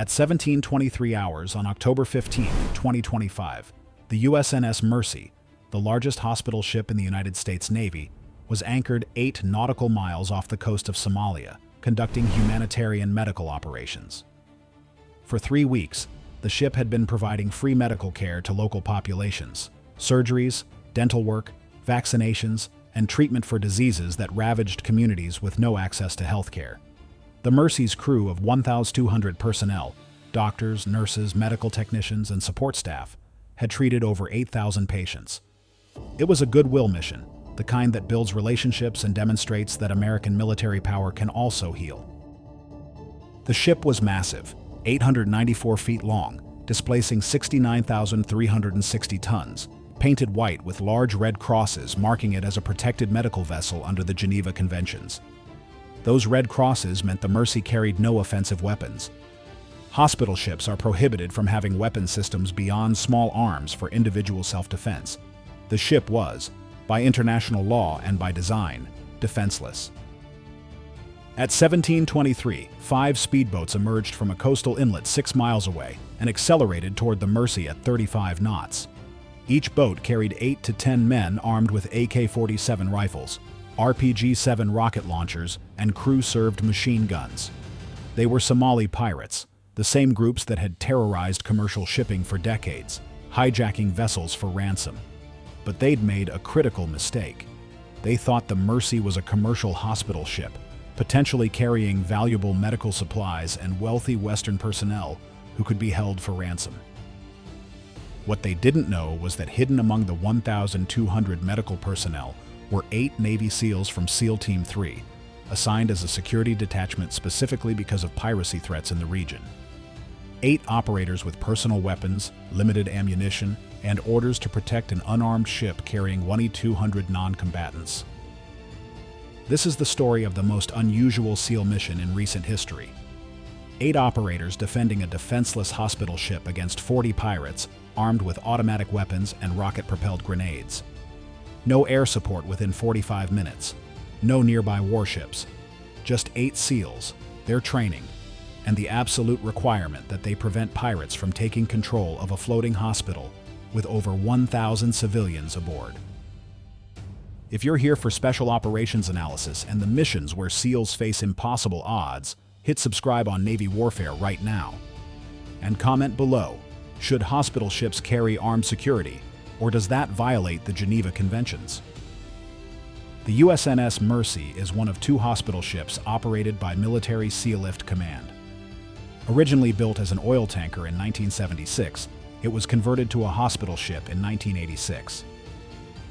At 17:23 hours on October 15, 2025, the USNS Mercy, the largest hospital ship in the United States Navy, was anchored 8 nautical miles off the coast of Somalia, conducting humanitarian medical operations. For 3 weeks, the ship had been providing free medical care to local populations, surgeries, dental work, vaccinations, and treatment for diseases that ravaged communities with no access to health care. The Mercy's crew of 1,200 personnel, doctors, nurses, medical technicians, and support staff, had treated over 8,000 patients. It was a goodwill mission, the kind that builds relationships and demonstrates that American military power can also heal. The ship was massive, 894 feet long, displacing 69,360 tons, painted white with large red crosses marking it as a protected medical vessel under the Geneva Conventions. Those red crosses meant the Mercy carried no offensive weapons. Hospital ships are prohibited from having weapon systems beyond small arms for individual self-defense. The ship was, by international law and by design, defenseless. At 17:23, 5 speedboats emerged from a coastal inlet 6 miles away and accelerated toward the Mercy at 35 knots. Each boat carried 8 to 10 men armed with AK-47 rifles, RPG-7 rocket launchers, and crew-served machine guns. They were Somali pirates, the same groups that had terrorized commercial shipping for decades, hijacking vessels for ransom. But they'd made a critical mistake. They thought the Mercy was a commercial hospital ship, potentially carrying valuable medical supplies and wealthy Western personnel who could be held for ransom. What they didn't know was that hidden among the 1,200 medical personnel were 8 Navy SEALs from SEAL Team 3, assigned as a security detachment specifically because of piracy threats in the region. 8 operators with personal weapons, limited ammunition, and orders to protect an unarmed ship carrying 2,200 non-combatants. This is the story of the most unusual SEAL mission in recent history. 8 operators defending a defenseless hospital ship against 40 pirates armed with automatic weapons and rocket-propelled grenades. No air support within 45 minutes. No nearby warships. Just 8 SEALs, their training, and the absolute requirement that they prevent pirates from taking control of a floating hospital with over 1,000 civilians aboard. If you're here for special operations analysis and the missions where SEALs face impossible odds, hit subscribe on Navy Warfare right now. And comment below, should hospital ships carry armed security, or does that violate the Geneva Conventions? The USNS Mercy is one of 2 hospital ships operated by Military Sealift Command. Originally built as an oil tanker in 1976, it was converted to a hospital ship in 1986.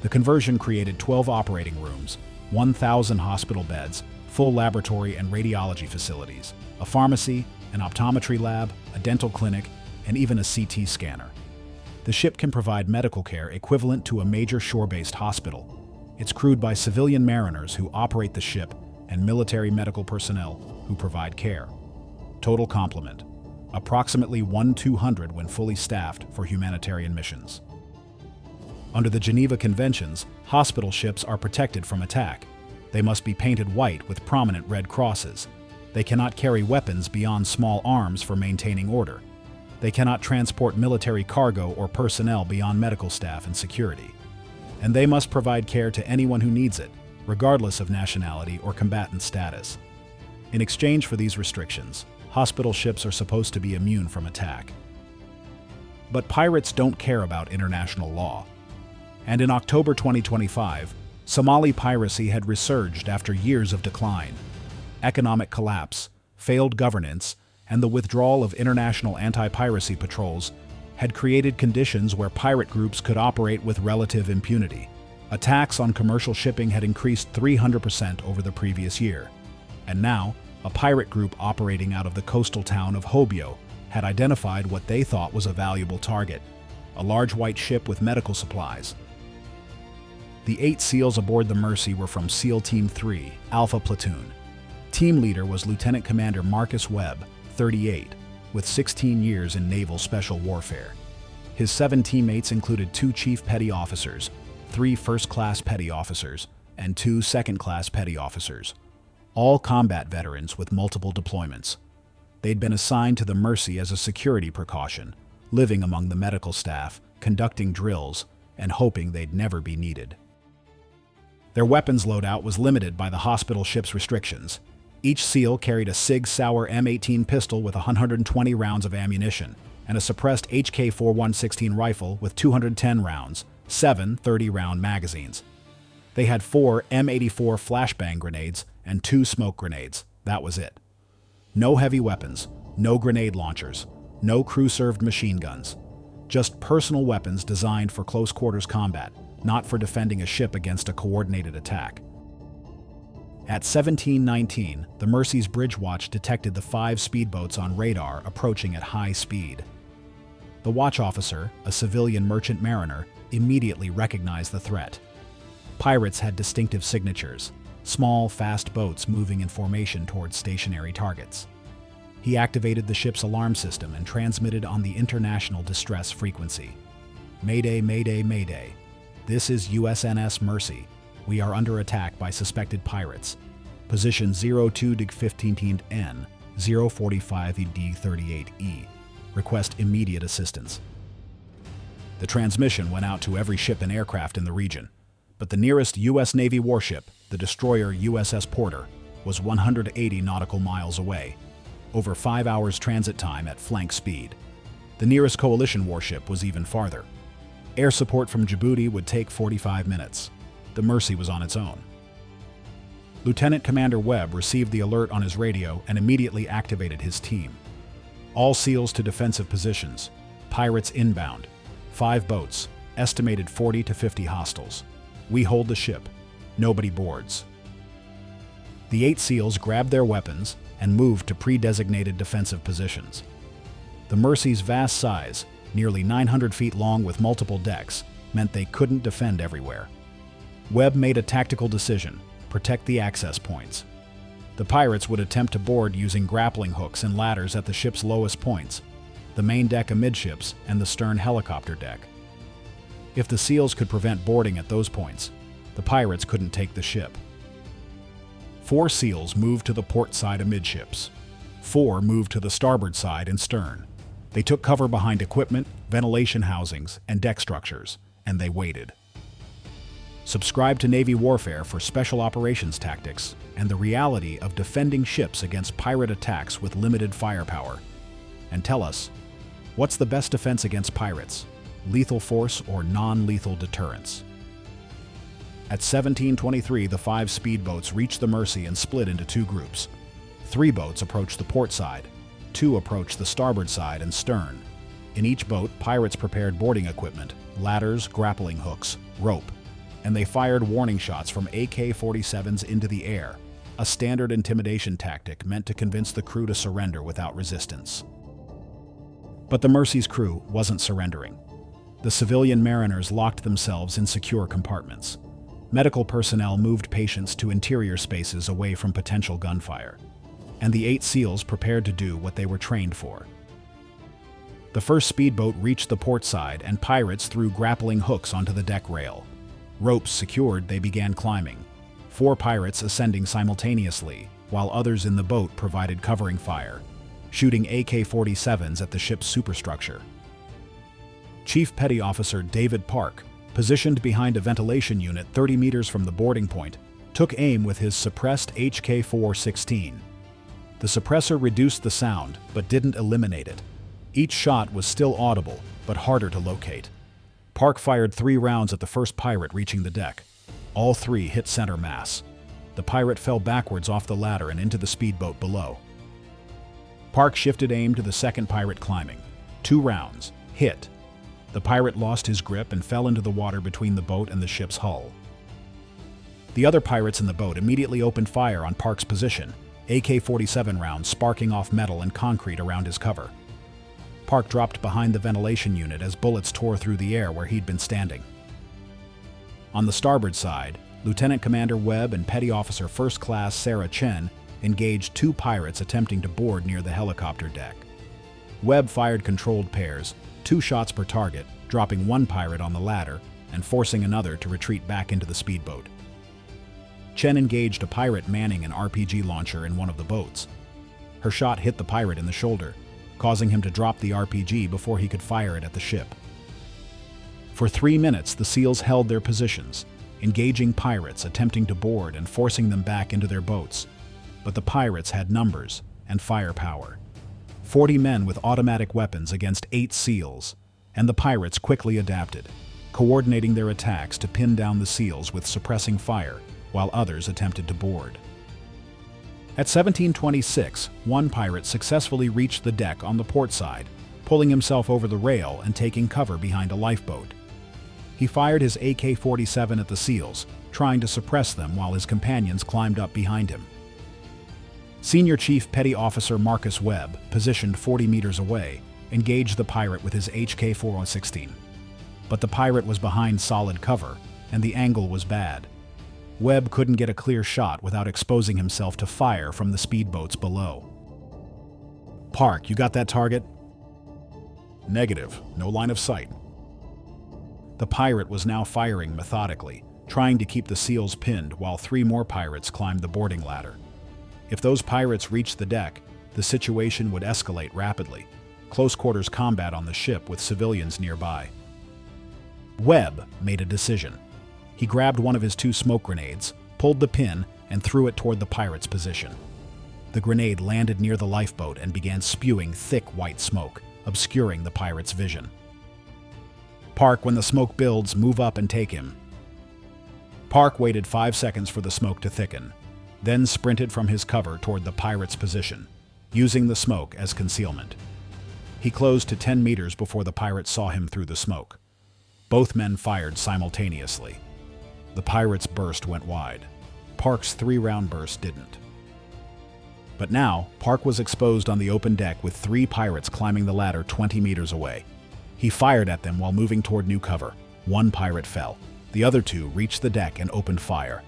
The conversion created 12 operating rooms, 1,000 hospital beds, full laboratory and radiology facilities, a pharmacy, an optometry lab, a dental clinic, and even a CT scanner. The ship can provide medical care equivalent to a major shore-based hospital. It's crewed by civilian mariners who operate the ship and military medical personnel who provide care. Total complement: approximately 1,200 when fully staffed for humanitarian missions. Under the Geneva Conventions, hospital ships are protected from attack. They must be painted white with prominent red crosses. They cannot carry weapons beyond small arms for maintaining order. They cannot transport military cargo or personnel beyond medical staff and security. And they must provide care to anyone who needs it, regardless of nationality or combatant status. In exchange for these restrictions, hospital ships are supposed to be immune from attack. But pirates don't care about international law. And in October 2025, Somali piracy had resurged after years of decline. Economic collapse, failed governance, and the withdrawal of international anti-piracy patrols had created conditions where pirate groups could operate with relative impunity. Attacks on commercial shipping had increased 300% over the previous year. And now, a pirate group operating out of the coastal town of Hobyo had identified what they thought was a valuable target: a large white ship with medical supplies. The 8 SEALs aboard the Mercy were from SEAL Team 3, Alpha Platoon. Team leader was Lieutenant Commander Marcus Webb, 38, with 16 years in naval special warfare. His 7 teammates included 2 chief petty officers, 3 first-class petty officers, and 2 second-class petty officers, all combat veterans with multiple deployments. They'd been assigned to the Mercy as a security precaution, living among the medical staff, conducting drills, and hoping they'd never be needed. Their weapons loadout was limited by the hospital ship's restrictions. Each SEAL carried a Sig Sauer M18 pistol with 120 rounds of ammunition, and a suppressed HK-4116 rifle with 210 rounds, 7 30-round magazines. They had 4 M84 flashbang grenades and 2 smoke grenades. That was it. No heavy weapons, no grenade launchers, no crew-served machine guns. Just personal weapons designed for close-quarters combat, not for defending a ship against a coordinated attack. At 17:19, the Mercy's bridge watch detected the 5 speedboats on radar approaching at high speed. The watch officer, a civilian merchant mariner, immediately recognized the threat. Pirates had distinctive signatures, small, fast boats moving in formation towards stationary targets. He activated the ship's alarm system and transmitted on the international distress frequency. Mayday, mayday, mayday. This is USNS Mercy. We are under attack by suspected pirates. Position 02-15N, 045D38E. Request immediate assistance. The transmission went out to every ship and aircraft in the region, but the nearest U.S. Navy warship, the destroyer USS Porter, was 180 nautical miles away, over 5 hours transit time at flank speed. The nearest coalition warship was even farther. Air support from Djibouti would take 45 minutes. The Mercy was on its own. Lieutenant Commander Webb received the alert on his radio and immediately activated his team. All SEALs to defensive positions. Pirates inbound. 5 boats. Estimated 40 to 50 hostiles. We hold the ship. Nobody boards. The 8 SEALs grabbed their weapons and moved to pre-designated defensive positions. The Mercy's vast size, nearly 900 feet long with multiple decks, meant they couldn't defend everywhere. Webb made a tactical decision: protect the access points. The pirates would attempt to board using grappling hooks and ladders at the ship's lowest points, the main deck amidships and the stern helicopter deck. If the SEALs could prevent boarding at those points, the pirates couldn't take the ship. 4 SEALs moved to the port side amidships. 4 moved to the starboard side and stern. They took cover behind equipment, ventilation housings, and deck structures, and they waited. Subscribe to Navy Warfare for special operations tactics and the reality of defending ships against pirate attacks with limited firepower. And tell us, what's the best defense against pirates? Lethal force or non-lethal deterrence? At 17:23, the 5 speedboats reached the Mercy and split into 2 groups. 3 boats approached the port side, 2 approached the starboard side and stern. In each boat, pirates prepared boarding equipment, ladders, grappling hooks, rope, and they fired warning shots from AK-47s into the air, a standard intimidation tactic meant to convince the crew to surrender without resistance. But the Mercy's crew wasn't surrendering. The civilian mariners locked themselves in secure compartments. Medical personnel moved patients to interior spaces away from potential gunfire, and the 8 SEALs prepared to do what they were trained for. The first speedboat reached the port side, and pirates threw grappling hooks onto the deck rail. Ropes secured, they began climbing, 4 pirates ascending simultaneously, while others in the boat provided covering fire, shooting AK-47s at the ship's superstructure. Chief Petty Officer David Park, positioned behind a ventilation unit 30 meters from the boarding point, took aim with his suppressed HK-416. The suppressor reduced the sound, but didn't eliminate it. Each shot was still audible, but harder to locate. Park fired 3 rounds at the first pirate reaching the deck. All 3 hit center mass. The pirate fell backwards off the ladder and into the speedboat below. Park shifted aim to the second pirate climbing. 2 rounds. Hit. The pirate lost his grip and fell into the water between the boat and the ship's hull. The other pirates in the boat immediately opened fire on Park's position, AK-47 rounds sparking off metal and concrete around his cover. Park dropped behind the ventilation unit as bullets tore through the air where he'd been standing. On the starboard side, Lieutenant Commander Webb and Petty Officer First Class Sarah Chen engaged 2 pirates attempting to board near the helicopter deck. Webb fired controlled pairs, 2 shots per target, dropping 1 pirate on the ladder and forcing another to retreat back into the speedboat. Chen engaged a pirate manning an RPG launcher in one of the boats. Her shot hit the pirate in the shoulder, causing him to drop the RPG before he could fire it at the ship. For 3 minutes, the SEALs held their positions, engaging pirates attempting to board and forcing them back into their boats. But the pirates had numbers and firepower. 40 men with automatic weapons against 8 SEALs, and the pirates quickly adapted, coordinating their attacks to pin down the SEALs with suppressing fire, while others attempted to board. At 17:26, one pirate successfully reached the deck on the port side, pulling himself over the rail and taking cover behind a lifeboat. He fired his AK-47 at the SEALs, trying to suppress them while his companions climbed up behind him. Senior Chief Petty Officer Marcus Webb, positioned 40 meters away, engaged the pirate with his HK-416. But the pirate was behind solid cover, and the angle was bad. Webb couldn't get a clear shot without exposing himself to fire from the speedboats below. "Park, you got that target?" "Negative. No line of sight." The pirate was now firing methodically, trying to keep the SEALs pinned while 3 more pirates climbed the boarding ladder. If those pirates reached the deck, the situation would escalate rapidly. Close-quarters combat on the ship with civilians nearby. Webb made a decision. He grabbed one of his 2 smoke grenades, pulled the pin, and threw it toward the pirate's position. The grenade landed near the lifeboat and began spewing thick white smoke, obscuring the pirate's vision. "Park, when the smoke builds, move up and take him." Park waited 5 seconds for the smoke to thicken, then sprinted from his cover toward the pirate's position, using the smoke as concealment. He closed to 10 meters before the pirate saw him through the smoke. Both men fired simultaneously. The pirate's burst went wide. Park's 3-round burst didn't. But now, Park was exposed on the open deck with 3 pirates climbing the ladder 20 meters away. He fired at them while moving toward new cover. 1 pirate fell. The other 2 reached the deck and opened fire.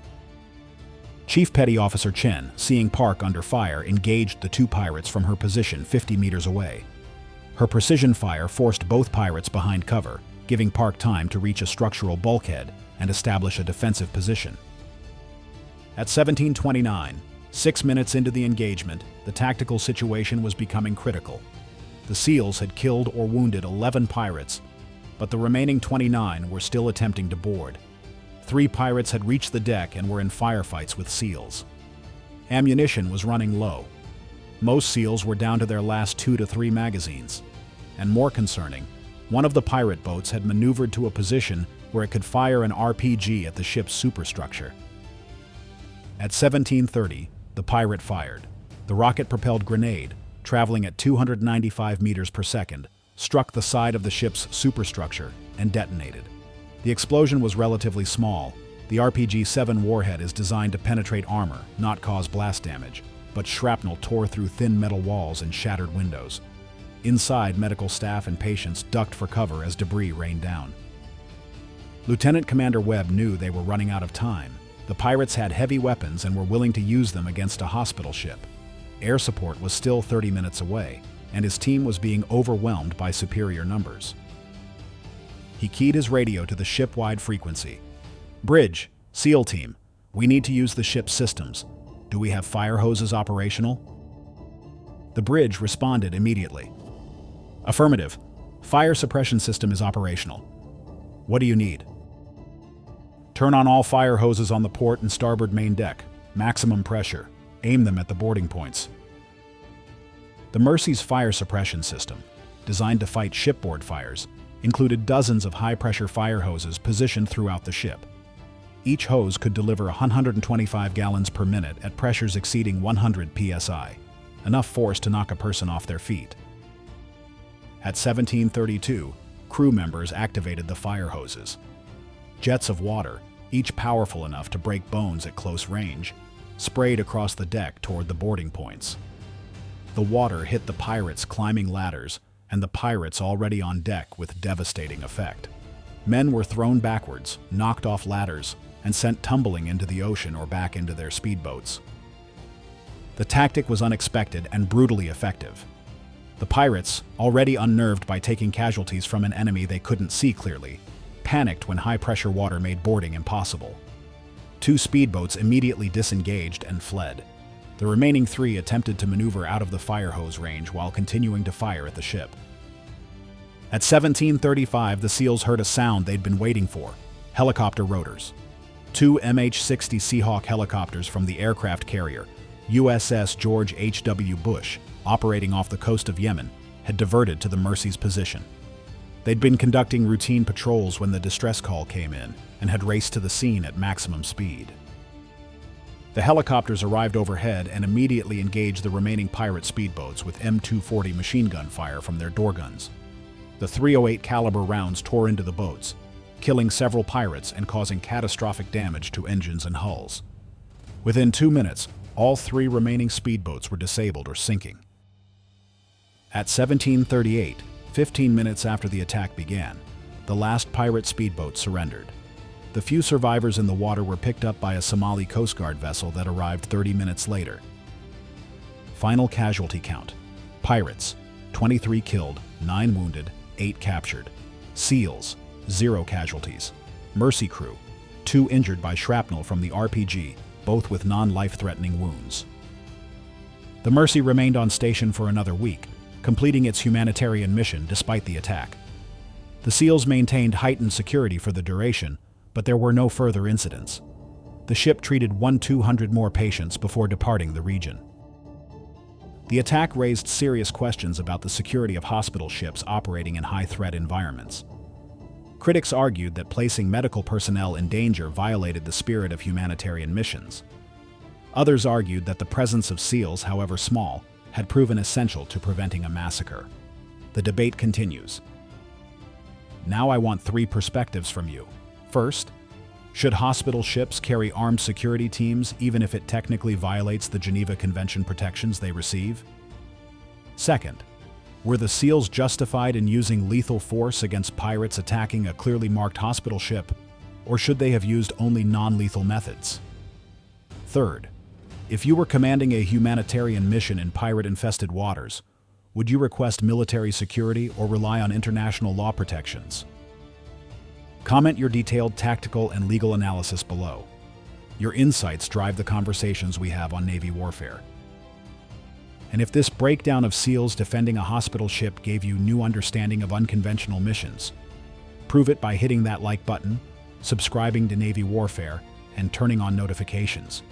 Chief Petty Officer Chen, seeing Park under fire, engaged the 2 pirates from her position 50 meters away. Her precision fire forced both pirates behind cover, giving Park time to reach a structural bulkhead and establish a defensive position. At 17:29, 6 minutes into the engagement, the tactical situation was becoming critical. The SEALs had killed or wounded 11 pirates, but the remaining 29 were still attempting to board. 3 pirates had reached the deck and were in firefights with SEALs. Ammunition was running low. Most SEALs were down to their last 2 to 3 magazines. And more concerning, one of the pirate boats had maneuvered to a position where it could fire an RPG at the ship's superstructure. At 17:30, the pirate fired. The rocket-propelled grenade, traveling at 295 meters per second, struck the side of the ship's superstructure and detonated. The explosion was relatively small. The RPG-7 warhead is designed to penetrate armor, not cause blast damage, but shrapnel tore through thin metal walls and shattered windows. Inside, medical staff and patients ducked for cover as debris rained down. Lieutenant Commander Webb knew they were running out of time. The pirates had heavy weapons and were willing to use them against a hospital ship. Air support was still 30 minutes away, and his team was being overwhelmed by superior numbers. He keyed his radio to the ship-wide frequency. "Bridge, SEAL team, we need to use the ship's systems. Do we have fire hoses operational?" The bridge responded immediately. "Affirmative. Fire suppression system is operational. What do you need?" "Turn on all fire hoses on the port and starboard main deck. Maximum pressure. Aim them at the boarding points." The Mercy's fire suppression system, designed to fight shipboard fires, included dozens of high-pressure fire hoses positioned throughout the ship. Each hose could deliver 125 gallons per minute at pressures exceeding 100 psi, enough force to knock a person off their feet. At 17:32, crew members activated the fire hoses. Jets of water, each powerful enough to break bones at close range, sprayed across the deck toward the boarding points. The water hit the pirates climbing ladders, and the pirates already on deck with devastating effect. Men were thrown backwards, knocked off ladders, and sent tumbling into the ocean or back into their speedboats. The tactic was unexpected and brutally effective. The pirates, already unnerved by taking casualties from an enemy they couldn't see clearly, panicked when high-pressure water made boarding impossible. 2 speedboats immediately disengaged and fled. The remaining 3 attempted to maneuver out of the fire hose range while continuing to fire at the ship. At 17:35, the SEALs heard a sound they'd been waiting for: helicopter rotors. 2 MH-60 Seahawk helicopters from the aircraft carrier USS George H.W. Bush, operating off the coast of Yemen, had diverted to the Mercy's position. They'd been conducting routine patrols when the distress call came in and had raced to the scene at maximum speed. The helicopters arrived overhead and immediately engaged the remaining pirate speedboats with M240 machine gun fire from their door guns. The .308 caliber rounds tore into the boats, killing several pirates and causing catastrophic damage to engines and hulls. Within 2 minutes, all 3 remaining speedboats were disabled or sinking. At 17:38, 15 minutes after the attack began, the last pirate speedboat surrendered. The few survivors in the water were picked up by a Somali Coast Guard vessel that arrived 30 minutes later. Final casualty count: pirates, 23 killed, 9 wounded, 8 captured. SEALs, 0 casualties. Mercy crew, 2 injured by shrapnel from the RPG, both with non-life-threatening wounds. The Mercy remained on station for another week, completing its humanitarian mission despite the attack. The SEALs maintained heightened security for the duration, but there were no further incidents. The ship treated 200 more patients before departing the region. The attack raised serious questions about the security of hospital ships operating in high-threat environments. Critics argued that placing medical personnel in danger violated the spirit of humanitarian missions. Others argued that the presence of SEALs, however small, had proven essential to preventing a massacre. The debate continues. Now I want 3 perspectives from you. First, should hospital ships carry armed security teams even if it technically violates the Geneva Convention protections they receive? Second, were the SEALs justified in using lethal force against pirates attacking a clearly marked hospital ship, or should they have used only non-lethal methods? Third, if you were commanding a humanitarian mission in pirate-infested waters, would you request military security or rely on international law protections? Comment your detailed tactical and legal analysis below. Your insights drive the conversations we have on Navy warfare. And if this breakdown of SEALs defending a hospital ship gave you new understanding of unconventional missions, prove it by hitting that like button, subscribing to Navy warfare, and turning on notifications.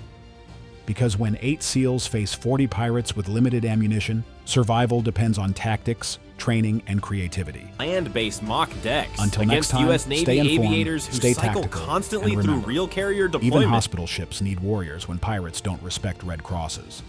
Because when 8 SEALs face 40 pirates with limited ammunition, survival depends on tactics, training, and creativity. Land-based mock decks Until against next time, U.S. Navy stay informed, aviators who stay cycle tactical, constantly and through remember, real carrier even deployment. hospital ships need warriors when pirates don't respect red crosses.